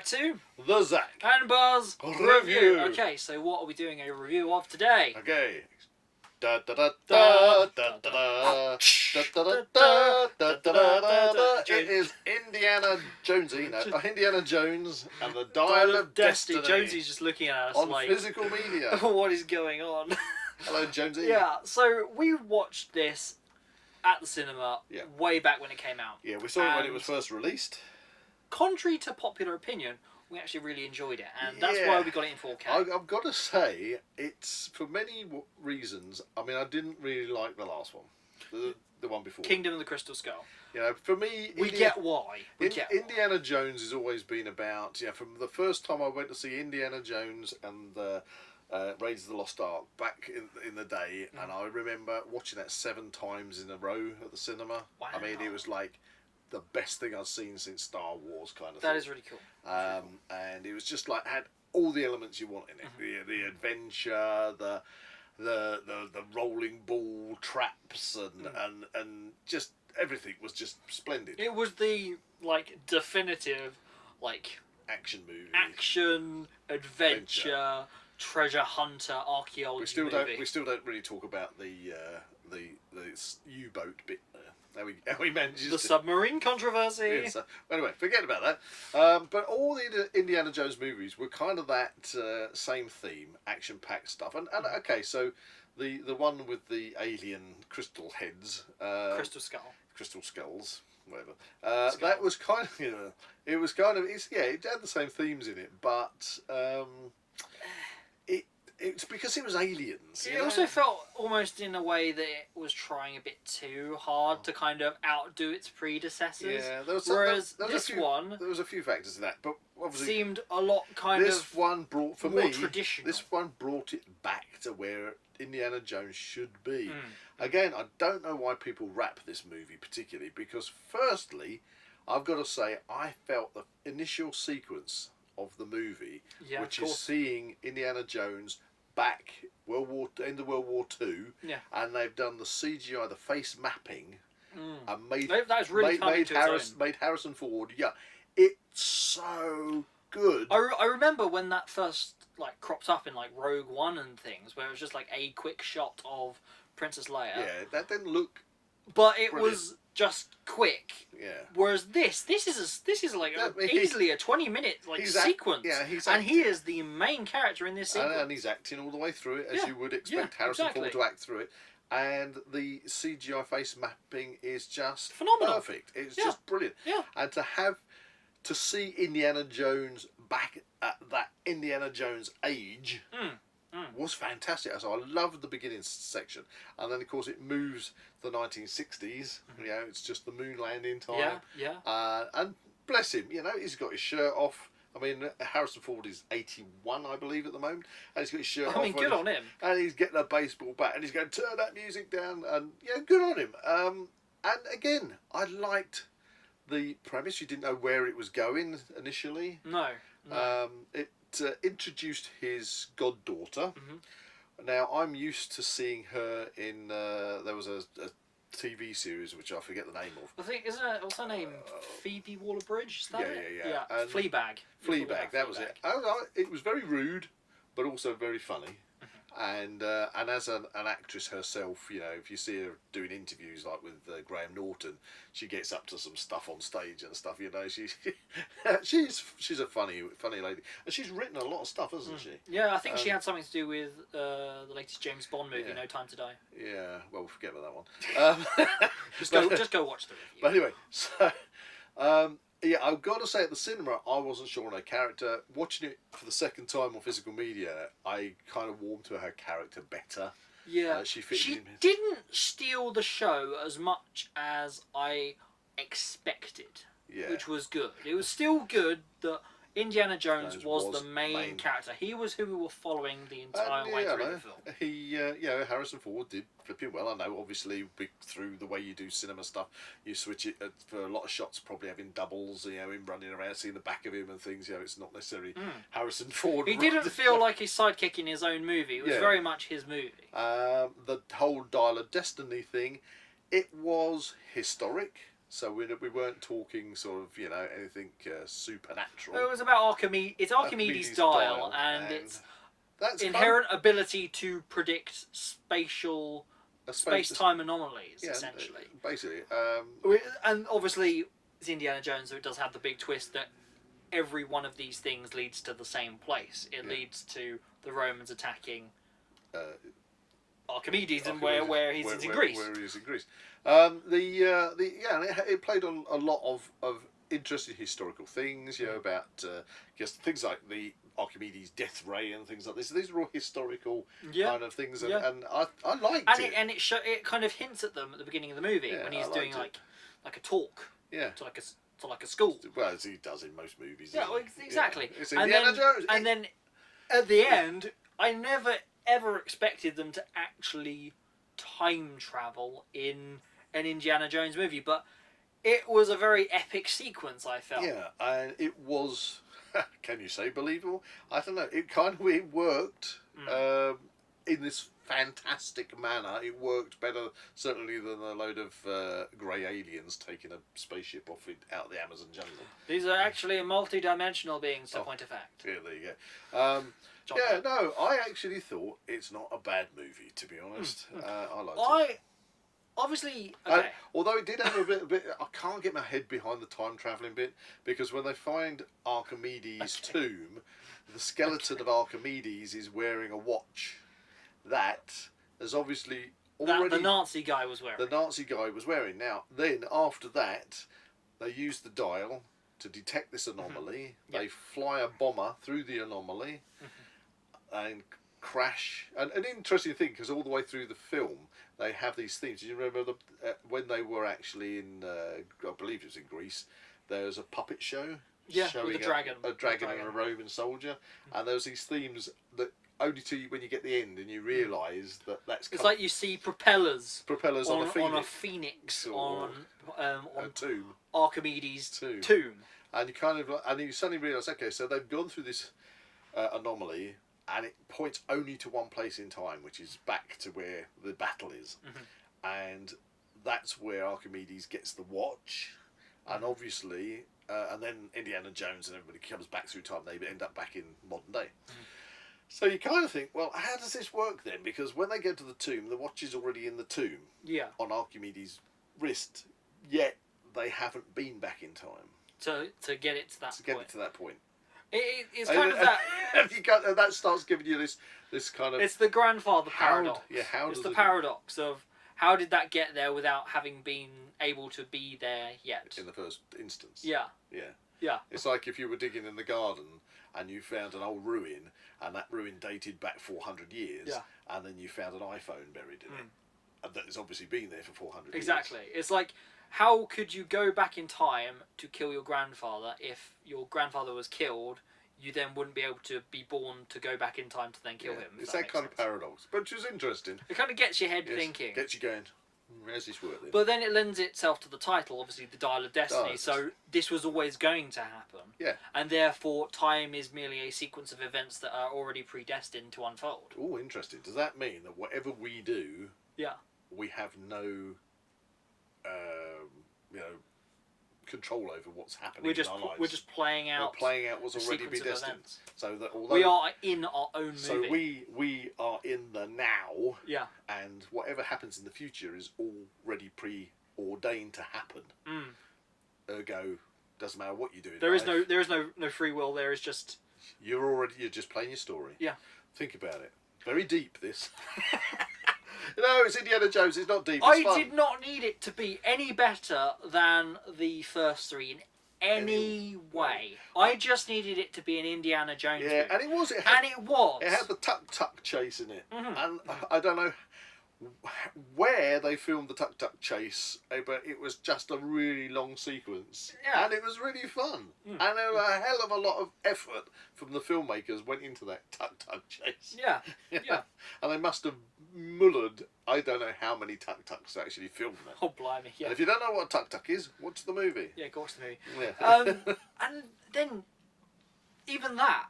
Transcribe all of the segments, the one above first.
to the Zak and Buzz Review. Okay, so what are we doing a review of today? Okay. Da da da da da da da da da da da. It is Indiana Jonesy, Indiana Jones and the Dial of Destiny. Jonesy's just looking at us on like physical media. what is going on? Hello, Jonesy. Yeah, so we watched this at the cinema way back when it came out. Yeah, we saw it when it was first released. Contrary to popular opinion, we actually really enjoyed it, and that's why we got it in 4K. I've got to say, it's for many reasons. I mean, I didn't really like the last one, the one before. Kingdom of the Crystal Skull. You know, for me, we get why. Indiana Jones has always been about. Yeah, from the first time I went to see Indiana Jones and Raiders of the Lost Ark back in the day, and I remember watching that 7 times in a row at the cinema. Wow. I mean, it was like the best thing I've seen since Star Wars, kind of thing. That thing. is really cool. And it was just like had all the elements you want in it. The adventure, the rolling ball traps, and just everything was just splendid. It was the definitive action movie, action adventure. Treasure hunter archaeology movie. We still don't really talk about the U-boat bit. How we managed the submarine controversy. Yeah, so, anyway, forget about that. But all the Indiana Jones movies were kind of that same theme, action-packed stuff. And okay, so the one with the alien crystal heads, crystal skulls, whatever. That was kind of it had the same themes in it, but it's because it was aliens. It also felt almost in a way that it was trying a bit too hard to kind of outdo its predecessors. Yeah, there was there was a few factors in that, but obviously seemed a lot this one brought traditional. This one brought it back to where Indiana Jones should be. Again, I don't know why people rap this movie particularly, because firstly, I've got to say I felt the initial sequence of the movie, which is seeing Indiana Jones back end of World War II, and they've done the CGI, the face mapping, and made Harrison Ford. Yeah, it's so good. I remember when that first cropped up in Rogue One and things, where it was just a quick shot of Princess Leia. Yeah, that didn't look. But it brilliant. Was just quick. Yeah. Whereas this is easily a 20-minute sequence. And he is the main character in this sequence. And he's acting all the way through it, as you would expect Harrison Ford to act through it. And the CGI face mapping is just phenomenal. Perfect. It's just brilliant. Yeah. And to see Indiana Jones back at that Indiana Jones age. Was fantastic. So I loved the beginning section, and then of course it moves to the 1960s. It's just the moon landing time. And bless him, he's got his shirt off. I mean, Harrison Ford is 81, I believe, at the moment, and he's got his shirt off. I mean, good on him. And he's getting a baseball bat, and he's going, turn that music down, and good on him. And again, I liked the premise. You didn't know where it was going initially. No. It introduced his goddaughter. Now, I'm used to seeing her in there was a TV series which I forget the name of. I think what's her name? Phoebe Waller-Bridge. Is that yeah. And Fleabag. That was it. It was very rude, but also very funny. And as an actress herself, if you see her doing interviews with Graham Norton, she gets up to some stuff on stage and stuff. She's a funny lady, and she's written a lot of stuff, hasn't she? Yeah, I think she had something to do with the latest James Bond movie, No Time to Die. Yeah, well, we'll forget about that one. Just go watch the review. But anyway, so. Yeah, I've got to say, at the cinema, I wasn't sure on her character. Watching it for the second time on physical media, I kind of warmed to her character better. Yeah, she didn't steal the show as much as I expected, which was good. It was still good that Indiana Jones was the main character. He was who we were following the entire way through the film. Harrison Ford did flipping well. I know, obviously, through the way you do cinema stuff, you switch it for a lot of shots, probably having doubles, him running around, seeing the back of him and things. It's not necessarily Harrison Ford. He didn't feel like his sidekick in his own movie. It was very much his movie. The whole Dial of Destiny thing, it was historic. So we weren't talking sort of, you know, anything supernatural. It was about Archimedes. It's Archimedes' dial, and its that's inherent ability to predict space-time anomalies, essentially. Basically. And obviously, it's Indiana Jones, so it does have the big twist that every one of these things leads to the same place. It leads to the Romans attacking Archimedes, and where he's in Greece. Where he is in Greece. It played on a lot of interesting historical things, you know, about things like the Archimedes death ray and things like this. These are all historical kind of things, and I liked it. And it kind of hints at them at the beginning of the movie when he's doing like a talk to like a school. Well, as he does in most movies. Yeah, well, exactly. Yeah. It's Indiana Jones. And then at the end, I never ever expected them to actually time travel in an Indiana Jones movie, but it was a very epic sequence, I felt. Yeah, and it was, can you say believable? I don't know. It kind of worked in this fantastic manner. It worked better, certainly, than a load of grey aliens taking a spaceship out of the Amazon jungle. These are actually multi-dimensional beings, to point of fact. Yeah, there you go. I actually thought it's not a bad movie, to be honest. I liked it. Obviously, okay. Although it did have a bit, I can't get my head behind the time travelling bit, because when they find Archimedes' tomb, the skeleton of Archimedes is wearing a watch that is obviously already... the Nazi guy was wearing. The Nazi guy was wearing. Now, then, after that, they use the dial to detect this anomaly. They fly a bomber through the anomaly and crash. And an interesting thing, because all the way through the film, they have these themes. Do you remember when they were actually in, I believe it was in Greece, there was a puppet show showing with a dragon. A dragon and a Roman soldier. And there was these themes that only to when you get the end and you realise that that's... It's like you see propellers on a phoenix on a tomb. Archimedes' tomb. And you suddenly realise, okay, so they've gone through this anomaly, and it points only to one place in time, which is back to where the battle is. And that's where Archimedes gets the watch. And obviously, and then Indiana Jones and everybody comes back through time, they end up back in modern day. So you kind of think, well, how does this work then? Because when they go to the tomb, the watch is already in the tomb on Archimedes' wrist, yet they haven't been back in time. To get it to that point. To get it to that point. It's kind of that... that starts giving you this kind of... It's the grandfather paradox. It's the paradox of how did that get there without having been able to be there yet? In the first instance. Yeah. It's like if you were digging in the garden and you found an old ruin, and that ruin dated back 400 years, and then you found an iPhone buried in it. And that has obviously been there for 400 years. Exactly. It's like, how could you go back in time to kill your grandfather? If your grandfather was killed, you then wouldn't be able to be born to go back in time to then kill him. It's that kind of paradox, but which is interesting. It kind of gets your head thinking. Gets you going, where's this work then? But then it lends itself to the title, obviously, the Dial of Destiny. So this was always going to happen. Yeah. And therefore, time is merely a sequence of events that are already predestined to unfold. Oh, interesting. Does that mean that whatever we do, we have no, control over what's happening in our lives? We're just playing out. We're playing out what's already predestined. So that although we are in our own movie. So we are in the now. Yeah. And whatever happens in the future is already preordained to happen. Ergo, doesn't matter what you do. There is no free will. There is just. You're just playing your story. Yeah. Think about it. Very deep, this. No, it's Indiana Jones. It's not deep. It's fun. Did not need it to be any better than the first three in any way. I just needed it to be an Indiana Jones movie. And it was. It had the tuk-tuk chase in it. And I don't know where they filmed the tuk-tuk chase, but it was just a really long sequence. And it was really fun. And there was a hell of a lot of effort from the filmmakers went into that tuk-tuk chase. Yeah. And they must have mullered, I don't know how many tuk-tuks actually filmed that. Oh, blimey, yeah. And if you don't know what a tuk-tuk is, watch the movie. Yeah, watch the movie. Yeah. And then, even that,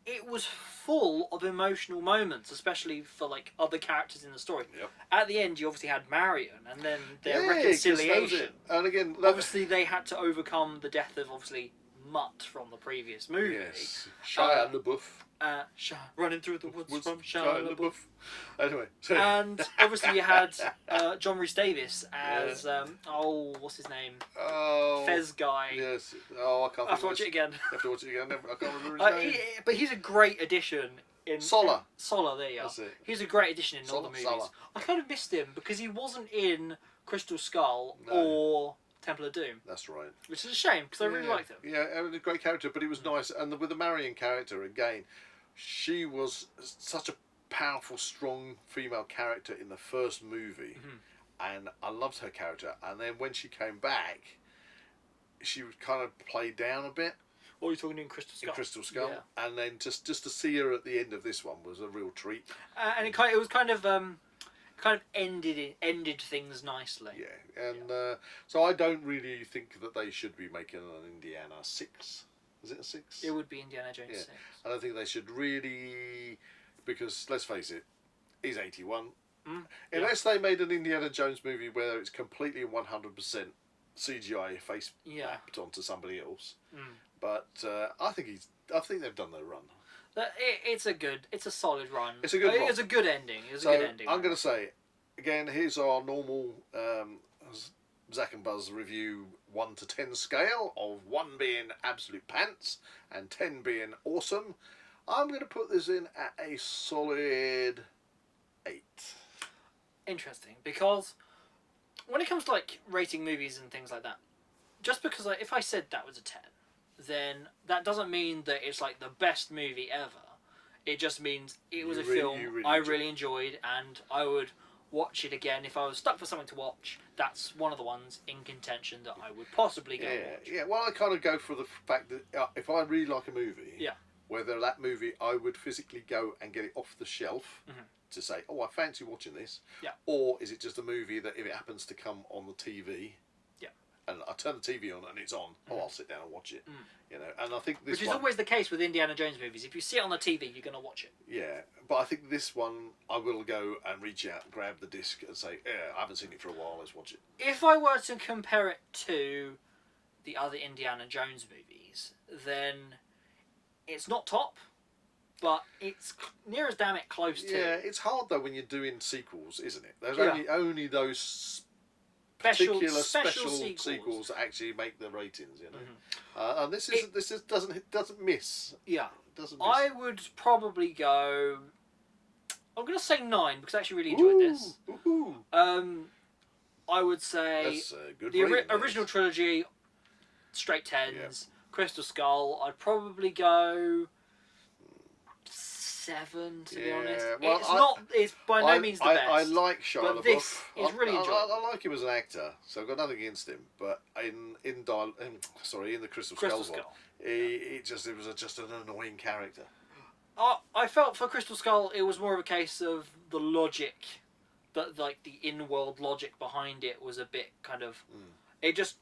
it was full of emotional moments, especially for like other characters in the story. Yep. At the end, you obviously had Marion, and then their 'cause that was reconciliation. it. And again, Obviously, they had to overcome the death of obviously Mutt from the previous movie. Yes, Shia LaBeouf. Running through the woods from Shia LaBeouf. Anyway, and obviously you had John Rhys Davies as what's his name? Oh, Fez guy. Yes. Oh, I can't. I have to watch it again. I have to watch it again. I can't remember his name. But he's a great addition in Sola. Sola, there you are. That's it. He's a great addition in all the Sola, movies. Sola. I kind of missed him because he wasn't in Crystal Skull No. or Temple of Doom. That's right. Which is a shame because I really liked him. Yeah, a great character, but he was nice. And with the Marion character again, she was such a powerful, strong female character in the first movie, and I loved her character. And then when she came back, she was kind of played down a bit. What are you talking in Crystal Skull? In Crystal Skull, Yeah. and then just to see her at the end of this one was a real treat. And it was kind of ended things nicely. Yeah, and so I don't really think that they should be making an Indiana 6. Is it a 6? It would be Indiana Jones 6. I don't think they should really, because let's face it, he's 81. Unless they made an Indiana Jones movie where it's completely 100% CGI face mapped onto somebody else. But I think they've done their run. It's a solid run. It's a good run. It's a good ending. I'm going to say, again, here's our normal Zak and Buzz review 1 to 10 scale, of 1 being absolute pants and 10 being awesome. I'm going to put this in at a solid 8. Interesting, because when it comes to like rating movies and things like that, just because if I said that was a 10, then that doesn't mean that it's like the best movie ever. It just means it was a film I really enjoyed, and I would watch it again if I was stuck for something to watch. That's one of the ones in contention that I would possibly go watch. Yeah, well, I kind of go for the fact that if I really like a movie, whether that movie I would physically go and get it off the shelf to say, oh, I fancy watching this, or is it just a movie that if it happens to come on the TV, and I turn the TV on and it's on, I'll sit down and watch it. You know, and I think this Which is always the case with Indiana Jones movies. If you see it on the TV, you're going to watch it. Yeah, but I think this one, I will go and reach out and grab the disc and say, I haven't seen it for a while, let's watch it. If I were to compare it to the other Indiana Jones movies, then it's not top, but it's near as damn it close to. Yeah, it's hard though when you're doing sequels, isn't it? There's only those special sequels that actually make the ratings, you know. And this doesn't miss. Yeah, doesn't miss. I would probably go. I'm going to say 9 because I actually really enjoyed this. I would say that's a good the rating, original trilogy, straight 10s. Yeah. Crystal Skull, I'd probably go 7 to be honest. Well, it's by no means the best. I like Shia LaBeouf. But this is really enjoyable. I like him as an actor, so I've got nothing against him. But in the Crystal Skull one, it was just an annoying character. I felt for Crystal Skull, it was more of a case of the logic, that like the in-world logic behind it was a bit kind of, it just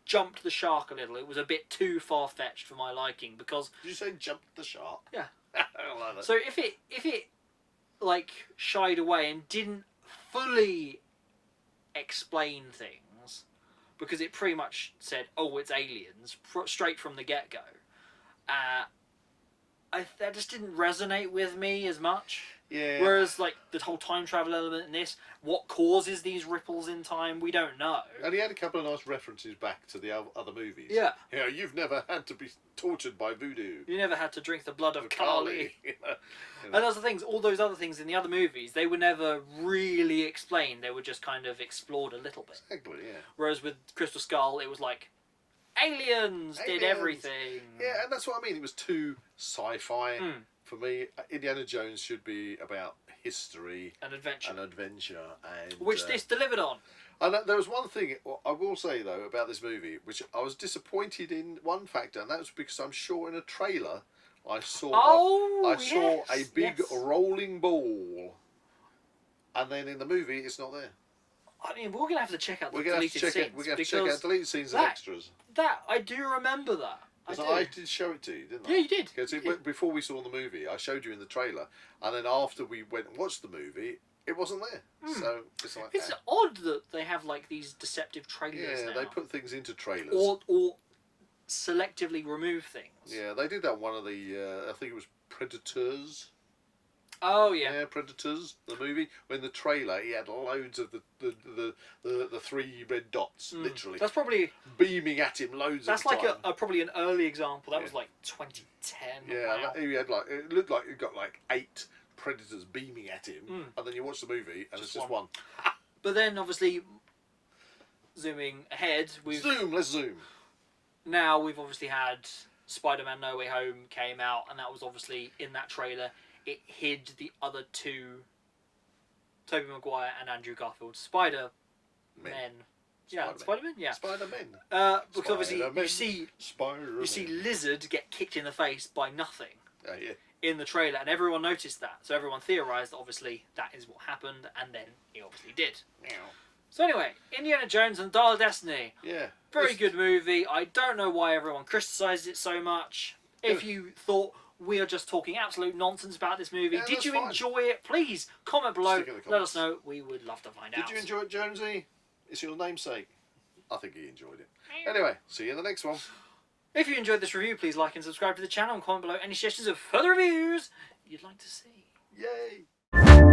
jumped the shark a little. It was a bit too far-fetched for my liking because. Did you say jumped the shark? Yeah. I like that. So if it like shied away and didn't fully explain things, because it pretty much said, "Oh, it's aliens," straight from the get-go, that just didn't resonate with me as much. Yeah. Whereas, like, the whole time travel element in this, what causes these ripples in time, we don't know. And he had a couple of nice references back to the other movies. Yeah. You know, you've never had to be tortured by voodoo. You never had to drink the blood of Kali. You know. And those are things, all those other things in the other movies, they were never really explained. They were just kind of explored a little bit. Exactly, yeah. Whereas with Crystal Skull, it was like, aliens did everything. Yeah, and that's what I mean. It was too sci-fi. For me, Indiana Jones should be about history and adventure. And which this delivered on. And there was one thing I will say though about this movie, which I was disappointed in one factor, and that was because I'm sure in a trailer I saw a big rolling ball, and then in the movie it's not there. I mean, we're gonna have to check out the deleted scenes. We're gonna have to check out deleted scenes and extras. That I do remember that. I did show it to you, didn't I? Yeah, you did. Because before we saw the movie, I showed you in the trailer, and then after we went and watched the movie, it wasn't there. So it's like it's odd that they have like these deceptive trailers. Yeah, now. they put things into trailers. Or selectively remove things. Yeah, they did that in one of the. I think it was Predators. Oh yeah. Yeah, Predators, the movie. When the trailer, he had loads of the three red dots, literally. That's probably beaming at him loads. That's of the like time. probably an early example. That was like 2010. Yeah, wow. he had like it looked like it got like 8 predators beaming at him, and then you watch the movie and it's just one. But then obviously, zooming ahead, let's zoom. Now we've obviously had Spider-Man No Way Home came out, and that was obviously in that trailer. It hid the other two, Tobey Maguire and Andrew Garfield, Spider-Men. Yeah, Spider-Man. Yeah, Spider-Man. Because obviously you see Lizard get kicked in the face by nothing. Yeah. In the trailer, and everyone noticed that. So everyone theorised that obviously that is what happened, and then he obviously did. Meow. So anyway, Indiana Jones and the Dial of Destiny. Yeah. Very good movie. I don't know why everyone criticised it so much. If you thought we are just talking absolute nonsense about this movie, did you enjoy it? Please comment below. Let us know. We would love to find out. Did you enjoy it, Jonesy? It's your namesake. I think he enjoyed it. Anyway, see you in the next one. If you enjoyed this review, please like and subscribe to the channel and comment below any suggestions of further reviews you'd like to see. Yay!